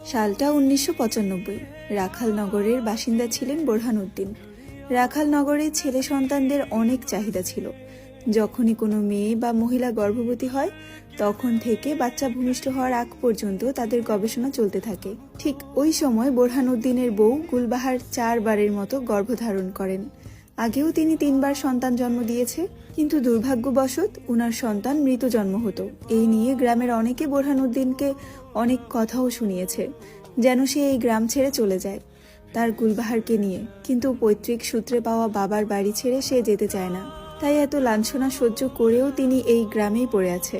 সালটা 1995। রাখালনগরের বাসিন্দা ছিলেন বোরহানউদ্দিন। রাখালনগরে ছেলে সন্তানদের অনেক চাহিদা ছিল। যখনই কোনো মেয়ে বা মহিলা গর্ভবতী হয় তখন থেকে বাচ্চা ভূমিষ্ঠ হওয়ার আগ পর্যন্ত তাদের গবেষণা চলতে থাকে। ঠিক ওই সময় বোরহানউদ্দিনের বউ গুলবাহার 4 বারের মতো গর্ভধারণ করেন। আগেও তিনি 3 বার সন্তান জন্ম দিয়েছে, কিন্তু দুর্ভাগ্যবশত উনার সন্তান মৃত জন্ম হতো। এই নিয়ে গ্রামের অনেকে বোরহানউদ্দিনকে অনেক কথাও শুনিয়েছে, যেন সে এই গ্রাম ছেড়ে চলে যায় তার গুলবাহারকে নিয়ে। কিন্তু পৈতৃক সূত্রে পাওয়া বাবার বাড়ি ছেড়ে সে যেতে চায় না। তাই এত লাঞ্ছনা সহ্য করেও তিনি এই গ্রামেই পড়ে আছে।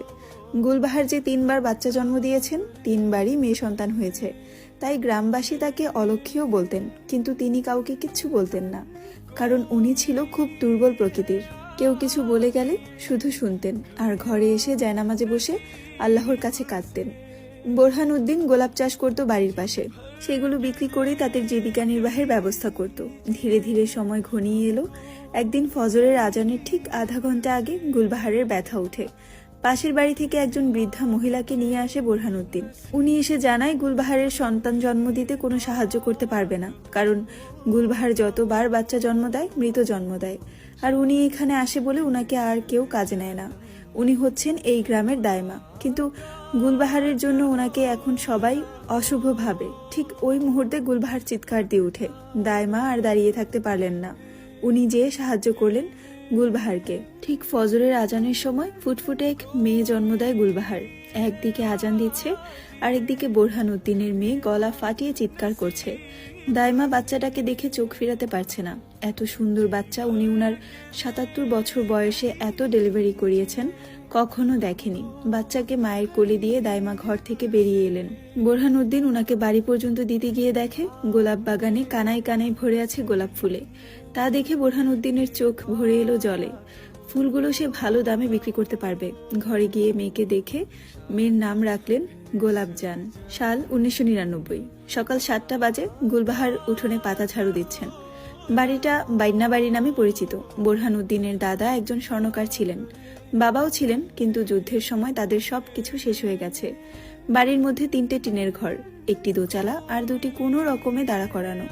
গুলবাহার যে 3 বার বাচ্চা জন্ম দিয়েছেন, 3 বারই মেয়ে সন্তান হয়েছে। তাই গ্রামবাসী তাকে অলক্ষীও বলতেন, কিন্তু তিনি কাউকে কিচ্ছু বলতেন না, কারণ উনি ছিল খুব দুর্বল প্রকৃতির। কেউ কিছু বলে গেলে শুধু শুনতেন আর ঘরে এসে জায়নামাজে বসে আল্লাহর কাছে কাঁদতেন। বোরহানউদ্দিন গোলাপ চাষ করত বাড়ির পাশে। সেগুলো বিক্রি করে তাদের জীবিকা নির্বাহের ব্যবস্থা করত। ধীরে ধীরে সময় ঘনিয়ে এলো। একদিন ফজরের আজানের ঠিক আধা ঘন্টা আগে গুলবাহারের ব্যথা ওঠে। পাশের বাড়ি থেকে একজন বৃদ্ধা মহিলাকে নিয়ে আসে বোরহানউদ্দিন। উনি এসে জানায় গুলবাহারের সন্তান জন্ম দিতে কোনো সাহায্য করতে পারবে না, কারণ গুলবাহার যতবার বাচ্চা জন্ম দেয় মৃত জন্ম দেয়। আর উনি এখানে আসে বলে উনাকে আর কেউ কাজে নেয় না। উনি হচ্ছেন এই গ্রামের দায়মা, কিন্তু গুলবাহারের জন্য ওনাকে এখন সবাই অশুভ ভাবে। ঠিক ওই মুহূর্তে গুলবাহার চিৎকার দিয়ে উঠে। দায়মা আর দাঁড়িয়ে থাকতে পারলেন না। উনি যেয়ে সাহায্য করলেন গুলবাহারকে। ঠিক ফজরের আজানের সময় ফুটফুটে এক মেয়ে জন্ম দেয় গুলবাহার। একদিকে আজান দিচ্ছে, আরেকদিকে বোরহানউদ্দিনের মেয়ে গলা ফাটিয়ে চিৎকার করছে। দাইমা বাচ্চাটাকে দেখে চোখ ফিরাতে পারছে না। এত সুন্দর বাচ্চা উনি উনার 77 বছর বয়সে এত ডেলিভারি করিয়েছেন, কখনো দেখেনি। বাচ্চাকে মায়ের কোলে দিয়ে দাইমা ঘর থেকে বেরিয়ে এলেন। বোরহানউদ্দিন উনাকে বাড়ি পর্যন্ত দিতে গিয়ে দেখে গোলাপ বাগানে কানায় কানায় ভরে আছে গোলাপ ফুলে। তা দেখে বোরহানউদ্দিনের চোখ ভরে এলো জলে। ফুলগুলো সে ভালো দামে বিক্রি করতে পারবে। ঘরে গিয়ে মেয়েকে দেখে মেয়ের নাম রাখলেন গোলাপজান। সাল 1999। সকাল 7টা বাজে। গুলবাহার উঠোনে পাতা ঝাড়ু দিচ্ছেন। বাড়িটা বাইন্না বাড়ি নামে পরিচিত। বোরহানউদ্দিনের দাদা একজন স্বর্ণকার ছিলেন, বাবাও ছিলেন, কিন্তু যুদ্ধের সময় তাদের সব কিছু শেষ হয়ে গেছে। বাড়ির মধ্যে 3টে টিনের ঘর, একটি দোচালা আর 2টি কোনো রকমে দাঁড়া করানো।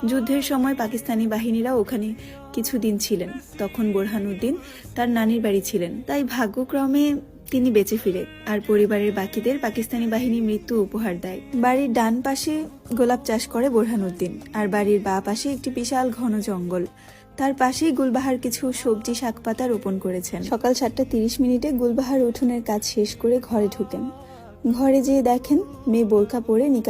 যুদ্ধের সময় পাকিস্তানি বাহিনীরা ওখানে কিছুদিন ছিলেন। তখন বোরহানউদ্দিন তার নানির বাড়ি ছিলেন, তাই ভাগ্যক্রমে তিনি বেঁচে ফিরে। আর পরিবারের বাকিদের পাকিস্তানি বাহিনী মৃত্যু উপহার দেয়। বাড়ির ডান পাশে গোলাপ চাষ করে বোরহানউদ্দিন, আর বাড়ির বাঁ পাশে একটি বিশাল ঘন জঙ্গল। তার পাশেই গুলবাহার কিছু সবজি শাক পাতা রোপণ করেছেন। সকাল 7:30 গুলবাহার উঠোনের কাজ শেষ করে ঘরে ঢুকেন। ঘরে যেয়ে দেখেন মেয়ে বোরকা পরে নিকাব